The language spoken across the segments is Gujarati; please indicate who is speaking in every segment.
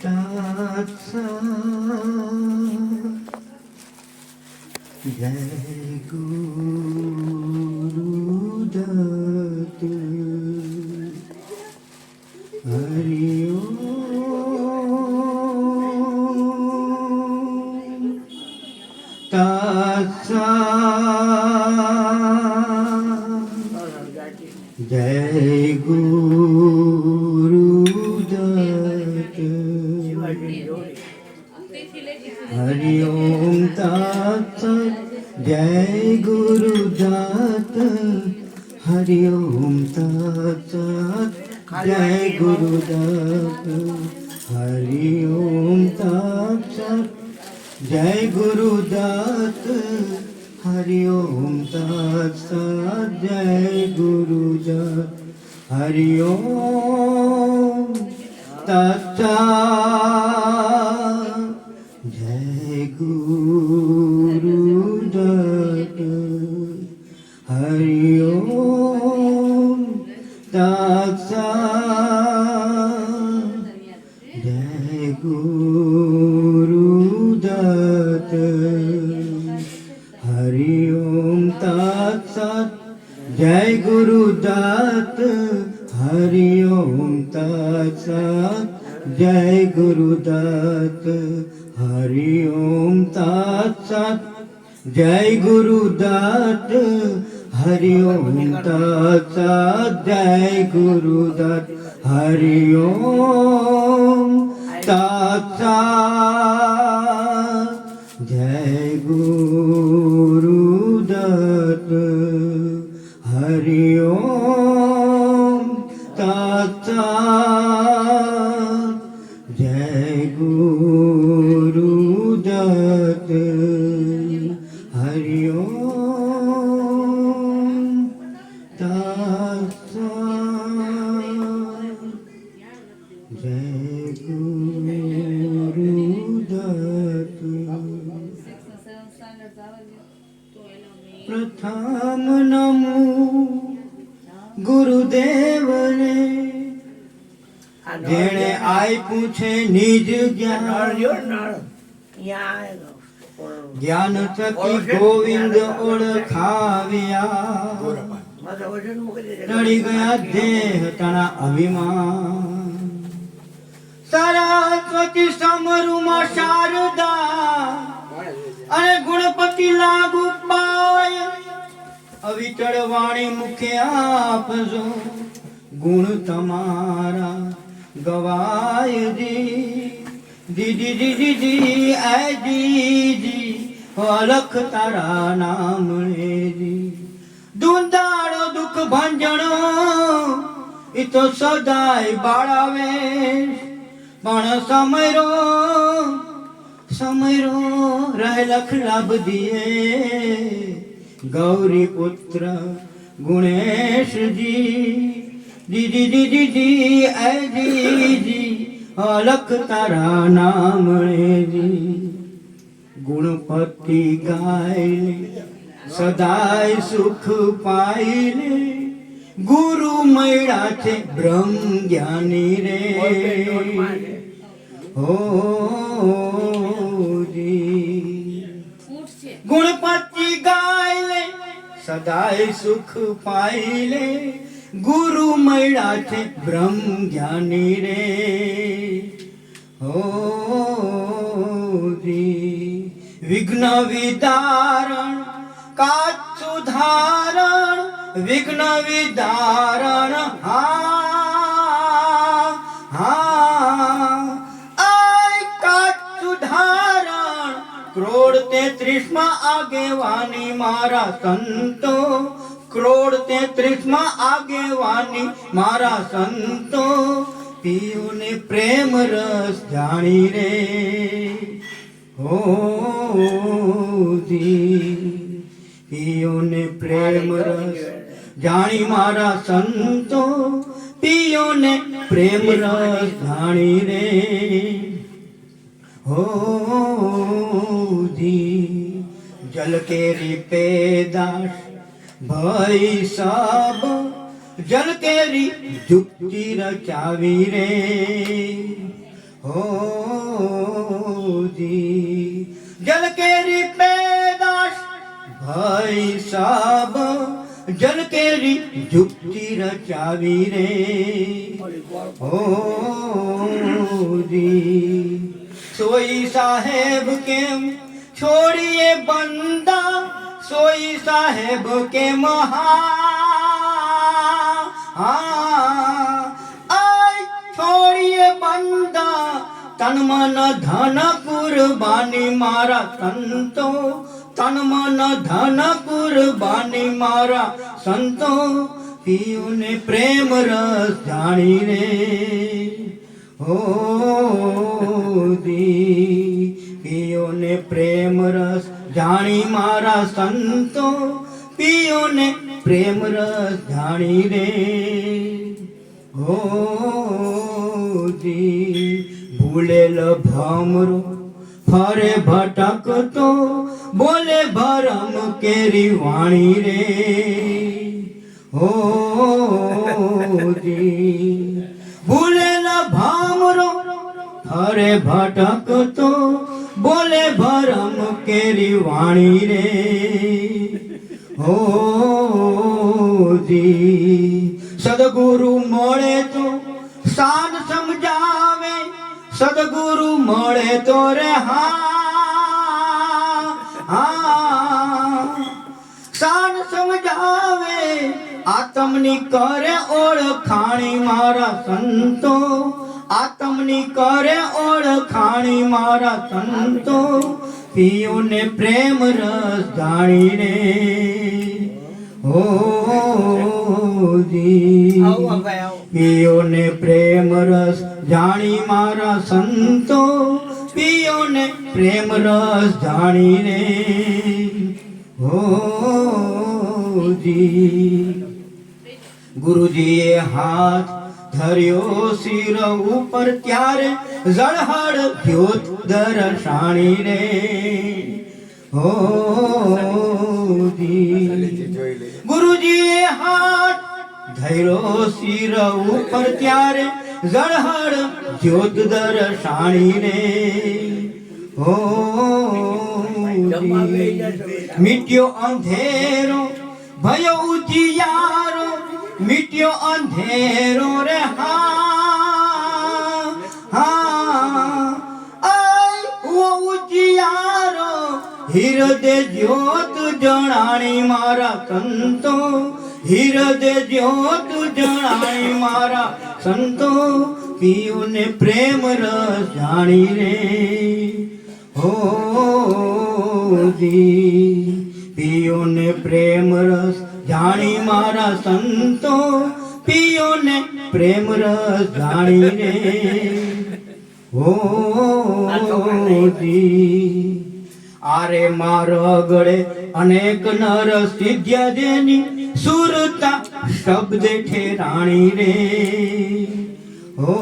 Speaker 1: जय गुरुदत्त हरि ओम तत्सत् जय गुरुदत्त हरि ओम तत्सत् जय गुरुदत्त हरि ओम तत्सत् जय गुरुदत्त हरि ओम तत्सत् जय गुरुदत्त हरि ओम तत्सत् जय गुरुदत्त हरि ओम तत्सत् जय गुरुदत्त हरि ओम तत्सत् जय गुरुदत्त हरि ओम तत्सत् जय गुरुदत्त हरि ओम तत्सत् जय गुरुदत्त हरि ओम तत्सत् जय गुरुदत्त हरि ओम तत्सत् जय गुरुदत्त हरि ओम तत्सत् जय गुरुदत्त हरि ओम तत्सत् जय गुरुदत्त हरि ओम तत्सत् जय गुरुदत्त प्रथम नमो गुरुदेव ने जेणे आप्યું છે નિજ જ્ઞાન થકી ગોવિંદ ઓળખાવ્યા ટળી ગયા દેહ તણા અભિમાન સરસ્વતી સમરૂમાં શારદા અને ગુણપતિ લાગુ પાય અવિચળ વાણી મુખે આપજો ગુણ તમારા ગવાય જી દીદી દીદી જી એ દીદી અલખ તારા નામ જી દુંદાળો દુઃખ ભંજણો ઈ તો સદાય બાળાવે પણ સમયરો રહે લખ લાભ દિયે ગૌરી પુત્ર ગુણેશજી દીદી દીદી જી એ દીદી અલખ તારા નામ જી ગુણપતિ ગાય સદાય સુખ પાઈને ગુરુ મળ્યા છે બ્રહ્મ જ્ઞાની રે હો ગુણપતિ ગાય સદાય સુખ પાઈને ગુરુ મળ્યા છે બ્રહ્મ જ્ઞાની રે હો વિઘ્ન વિદારણ કાચ સુધારણ વિઘ્ન વિદારણ કાચ સુધારણ ક્રોડ 33 આગેવાની મારા સંતો ક્રોડ 33 આગેવાની મારા સંતો પીઓને પ્રેમ રસ જાણી રે હો પીઓને પ્રેમ રસ જાણી મારા સંતો પીઓને પ્રેમ રસ જાણી રે હો જલ કેરી પેદાશ ભય સબ જલ કેરી જુક્તિ રચાવી રે હો જી જલ કેરી પેદાશ ભાઈ સાબ જલ કેરી જુક્તિ રચાવી રે ઓ જી સોઈ સાહેબ કેમ છોડીએ બંદા સોઈ સાહેબ કે છોડીએ બંદા તન મન ધન કુરબાની મારા સંતો તન મન ધન કુરબાની મારા સંતો પીઓને પ્રેમ રસ જાણી રે હો દી પીઓને પ્રેમ રસ જાણી મારા સંતો પીઓને પ્રેમ રસ જાણી રે હો જી ભૂલેલ ભમરો ફરે ભટકતો બોલે ભરમ કેરી વાણી રે હો જી ભૂલેલ ભમરો ફરે ભટકતો બોલે ભરમ કેરી વાણી રે હો જી સદગુરુ મળે તો સાન સમજાવે સદગુરુ મળે તો રે સાન સમજાવે આત્મની કરે ઓળખાણી મારા સંતો આત્મની કરે ઓળખાણી મારા સંતો પીઓને પ્રેમ રસ જાણી રે હો જી પીઓને પ્રેમ રસ જાણી મારા સંતો પીઓને પ્રેમ રસ જાણી રે હો જી ગુરુજીએ હાથ ધર્યો શિર ઉપર ત્યારે ઝળહળ જ્યોત દર્શાણી રે હો જી ગુરુજીએ હાથ ધર્યો શિર ઉપર ત્યારે ઝળહળ જ્યોત દર્શાણી રે હો મિટ્યો અંધેરો ભયો ઉજિયારો મિટ્યો અંધેરો રે ઉજિયારો હિરદે જ્યોત જણાણી મારા સંતો હિરદે જ્યોત જણાણી મારા સંતો પીઓને પ્રેમ રસ જાણી રે હો જી પીઓને પ્રેમ રસ જાણી મારા સંતો પીઓને પ્રેમ રસ જાણી રે હો જી આરે મારો ગળે અનેક નર સિદ્ધ્યા જેની સુરતા શબ્દ ઠેરાણી રે હો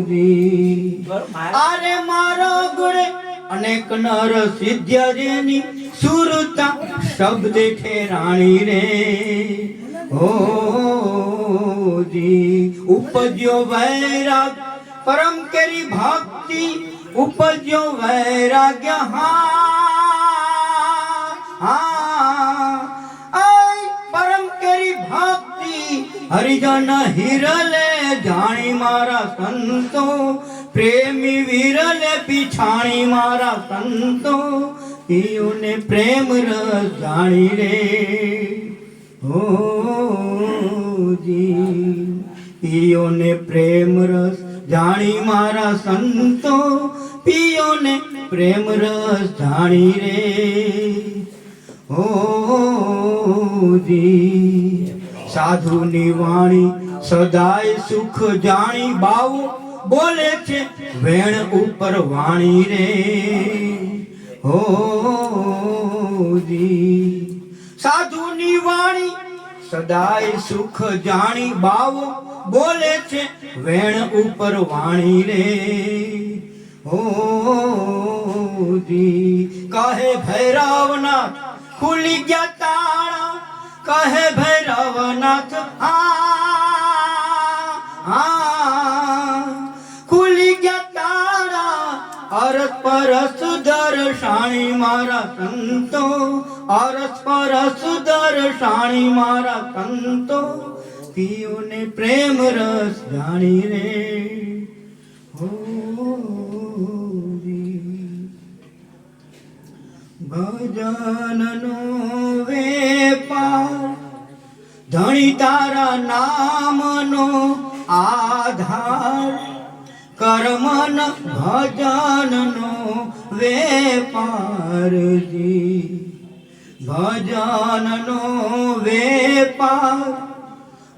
Speaker 1: જી આરે મારો ગળે અનેક નર સિદ્ધ્યા જેની સુરતા શબ્દ ઠેરાણી રે હો જી ઉપજ્યો વૈરાગ પરમ કેરી ભક્તિ ઉપજ્યો વૈરાગ્ય પરમ કેરી ભક્તિ હરિજન હિરલે જાણી મારા સંતો પ્રેમી વિરલે પીછાણી મારા સંતો પીઓને પ્રેમ રસ જાણી રે હો જી પીઓને પ્રેમ રસ જાણી મારા સંતો પીઓને પ્રેમ રસ જાણી રે હો જી સાધુની વાણી સદાય સુખ જાણી બાવો બોલે છે વેણ ઉપર વાણી રે હો જી સાધુની વાણી સદાય સુખ જાણી બાવો બોલે છે વેણ ઉપર વાણી રે હો જી કહે ભૈરવનાથ ખુલી ગયા તાળા કહે ભૈરવનાથ ખુલી ગયા તાળા અરસ પરસ દર્શાણી મારા સંતો, અરસ પરસ દર્શાણી મારા સંતો, પીઓને પ્રેમ રસ જાણી રે હો ભજનનો વેપાર ધણી તારા નામનો આધાર, કર્મન ભજનનો વેપારજી, ભજનનો વેપાર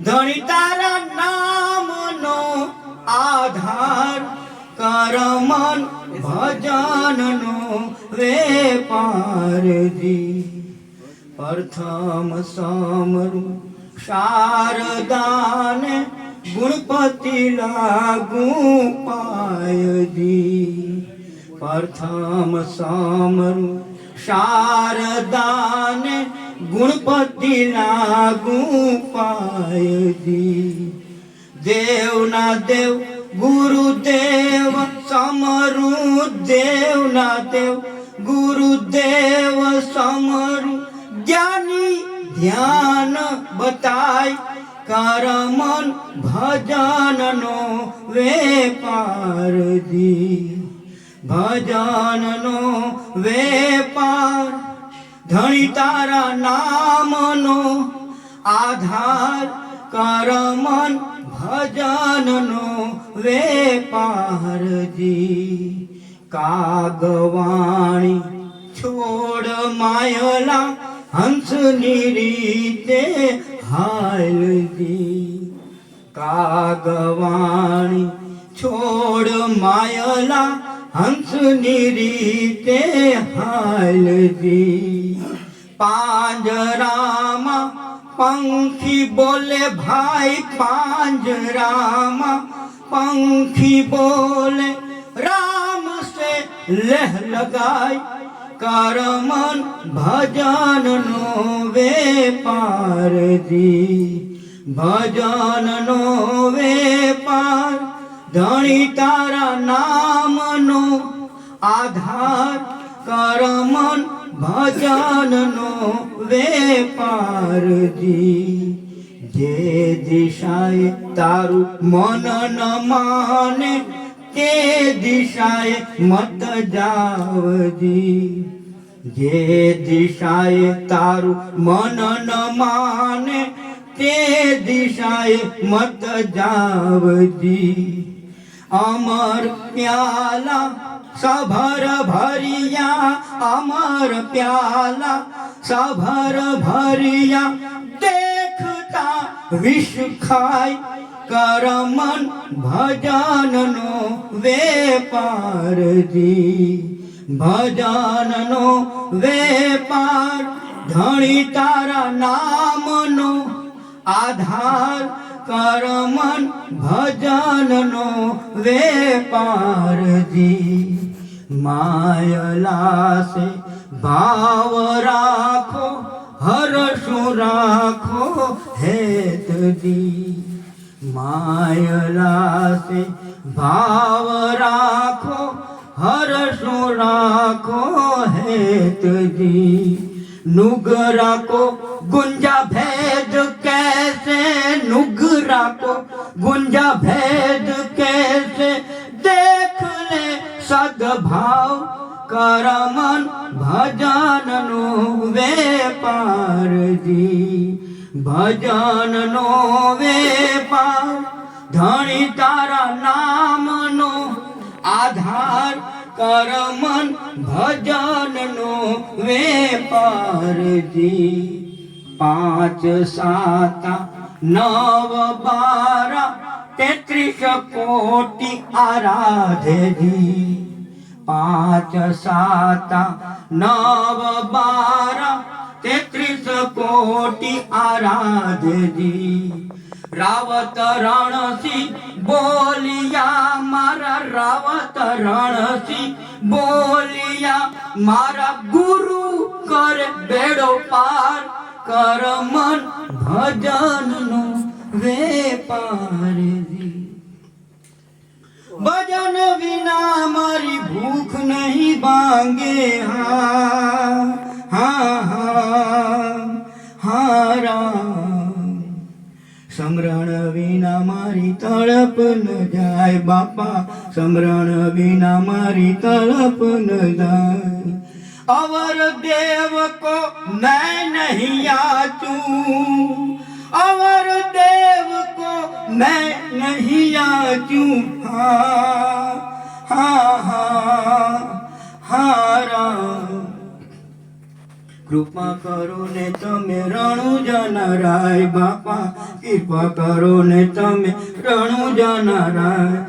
Speaker 1: ધણી તારા નામનો આધાર, કર્મન ભજનનો વેપારજી, પ્રથમ સમરું શારદાને ગુણપતિ લાગુ પાયજી, પ્રથમ સમરું શારદાને ગુણપતિ લાગુ પાયજી, દેવના દેવ ગુરુદેવ સમરું, દેવના દેવ ગુરુદેવ સમરું, જ્ઞાની ધ્યાન બતાય, કરમન ભજનનો વેપારજી, ભજનનો વેપાર ધણી તારા નામનો આધાર, કરમન ભજનનો વેપારજી, કાગવાણી છોડ માયલા હંસની રીતે હાલજી, કાગવાણી છોડ માયલા હંસની રીતે હાલજી, પાંજરામાં પંખી બોલે ભાઈ, પાંજરામાં પંખી બોલે, રામ સે લહ લગાય, કરમન ભજનનો વેપારજી, ભજનનો વેપાર ધણી તારા નામનો આધાર, કરમન ભજનનો વેપારજી, જે દિશાએ તારું મન ન માને તે દિશાએ મત જાવજી, જે દિશાએ તારું મન ન માને તે દિશાએ મત જાવજી, અમર પ્યાલા સભર ભરિયા, અમર પ્યાલા સભર ભરિયા, દેખતા વિષ ખાય, કરમન ભજનનો વેપારજી, ભજનનો વેપાર ધણી તારા નામનો આધાર, કરમન ભજનનો વેપારજી, માયલા સે ભાવ રાખો, હરશું રાખો હેતજી, માયલા સે ભાવ રાખો, હરશું રાખો હેતજી, नुगरा को गुंजा भेद कैसे, नुगरा को गुंजा भेद कैसे, देख ले सद्भाव, करमन भजननो वेपारजी, भजननो वेपार धणी तारा नामनो आधार, करमन भजननो वेपारजी, 5 7 9 12 33 कोटि आराधेजी, 5 7 9 12 33 कोटि आराधेजी, रावत रणसी बोलिया मारा, रावत रणसी बोलिया मारा, गुरु कर बेड़ो पार, करमन भजननो वेपारजी, भजन विना मारी भूख नहीं भांगे हाँ हाँ हाँ हाँ राम समरण विना मारी तड़प न जाए बापा समरण विना मारी तड़प न जाए अवर देव को मैं नहीं याचूं अवर देव को मैं नहीं याचूं हाँ हाँ हाँ हाँ राम कृपा करो ने तमे रणुजा राय बापा कृपा करो ने तमे रणुजा राय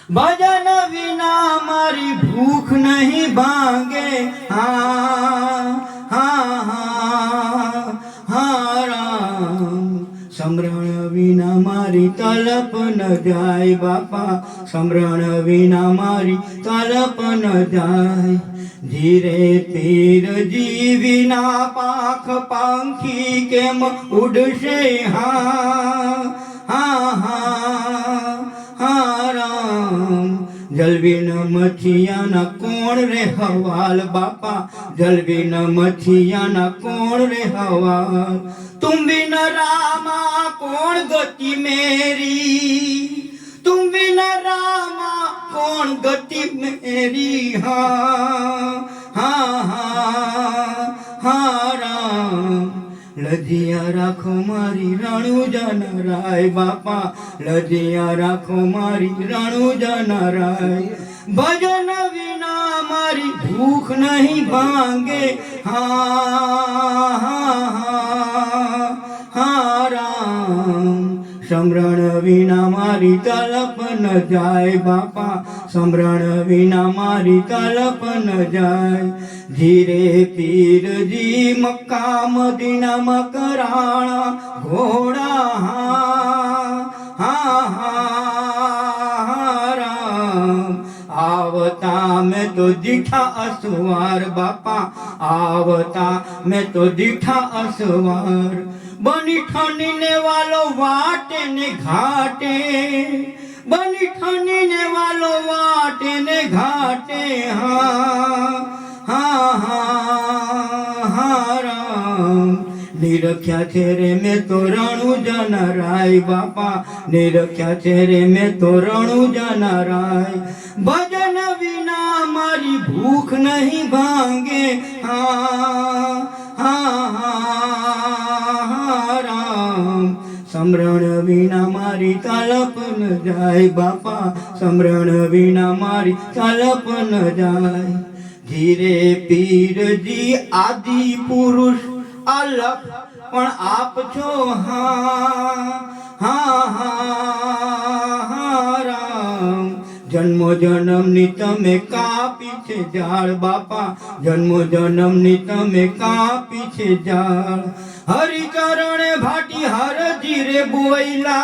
Speaker 1: भजन विना मारी भूख नहीं भांगे हाँ हाँ हाँ हाँ राम समरण विना मारी तलप न जाए बापा समरण विना मारी तलप न जाए धीरे तीर जीविना पाख पंखी केम उड़शे हाँ हाँ हाँ हाँ राम जलवीन मछियाना कोण रे हवाल बापा जलवीन मछियाना कोण रे हवाल तुम बिन रामा कौन गति मेरी तुम बिन रामा कौन गति मेरी हाँ हाँ हाँ हाँ राम लजिया राखो मारी रणुजा राय बापा लजिया राखो मारी रणुजा राय भजन विना मारी भूख नहीं भांगे हाँ हाँ हाँ हाँ राम समरण विना मारी तलप न जाए बापा समरण विना मारी तलप न जाए धीरे पीर जी मक्का मदीना मकराणा घोड़ा हाँ हाँ हाँ राम आवता मैं तो दिखा असवार बापा आवता मैं तो दिखा असवार बनी ठनीने वालो वाटे ने घाटे बनी ठनीने वालो वाटे ने घाटे हाँ हाँ हाँ हाँ राम निरख्या छे रे मैं तो रणुजा राय बापा निरख्या छे रे मैं तो रणुजा राय भजन विना मारी भूख नहीं भांगे हाँ हाँ हाँ राम समरण विना मारी तलप न जाए बापा समरण विना मारी तलप न जाए धीरे पीर जी आदि पुरुष अलग पण आप छो हाँ हाँ हाँ राम जन्मो जन्म नी तमे का पीछे जाड़ बापा जन्मो जन्म नी तमे का पीछे जाड़ हरि चरण भाटी हर जीरे बोइला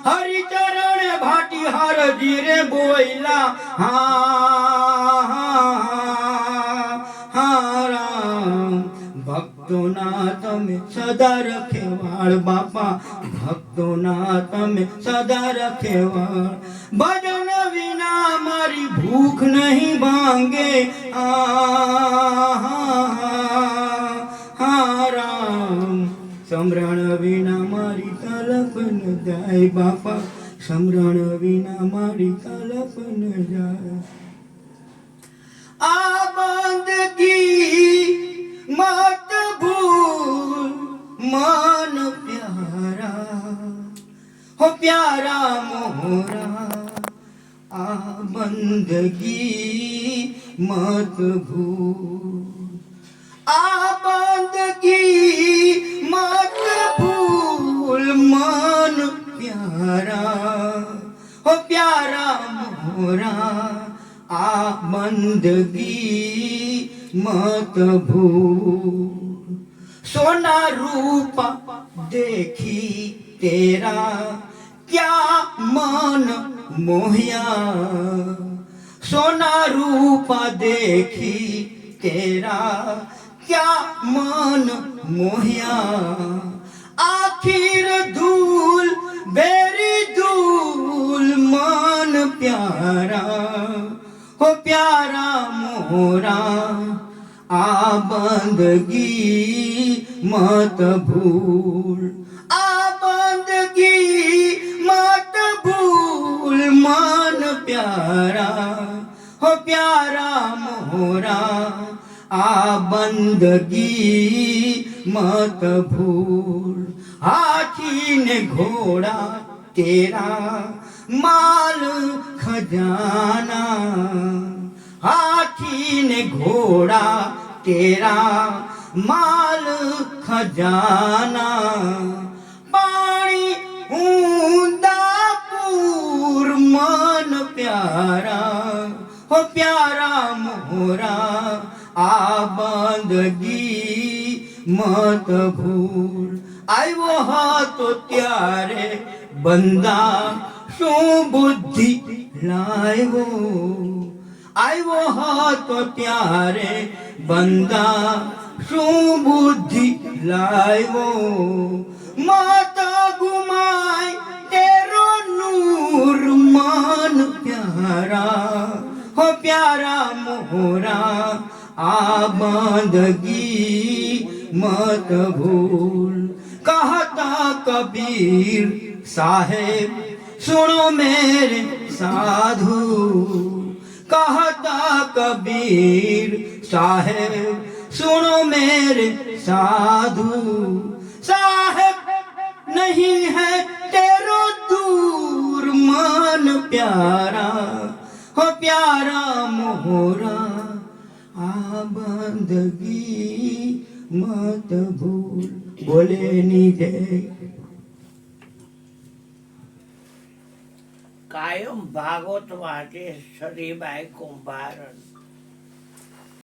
Speaker 1: हरि चरण भाटी हर जीरे बोइला हाँ हाँ हाँ राम भक्तों ना तमे सदा रखेवाड़ बापा भक्तों ना तमे सदा रखेवाड़ भजन विना मारी भूख नहीं भांगे हाँ राम समरण विना मारी तलप न जाए बापा समरण विना मारी तलप न जाए आ बंदगी मत भूल मन प्यारा हो प्यारा मोरा आ बंदगी मत भूल आ बंदगी मत भूल मन प्यारा हो प्यारा मोरा आ बंदगी मत भूल सोना रूपा देखी तेरा क्या मन मोहिया सोना रूपा देखी तेरा क्या मन मोहिया आखिर धूल बेरी धूल मन प्यारा हो प्यारा मोरा आ बंदगी मत भूल, आ बंदगी मत भूल मन प्यारा, हो प्यारा मोरा आ बंदगी मत भूल। हाथी ने घोड़ा तेरा माल खजाना, हाथी ने घोड़ा तेरा माल खजाना, पानी ऊंदा पूर मन प्यारा, हो प्यारा मोरा आ बंदगी मत भूल। આવ્યો હતો ત્યારે બંદા શું બુદ્ધિ લાવ્યો, આવ્યો હતો ત્યારે બંદા શું બુદ્ધિ લાવ્યો, મત ગુમાય તેરો નૂર મન પ્યારા, હો પ્યારા મોરા આ બંદગી मत भूल। कहता कबीर साहेब सुनो मेरे साधु, कहता कबीर साहेब सुनो मेरे साधु, साहेब नहीं है तेरो दूर मन प्यारा, हो प्यारा मोरा आ बंदगी मत भूल। बोले ની જય।
Speaker 2: કાયમ ભાગવત વાંચે સરીબાઈ કુંભારણ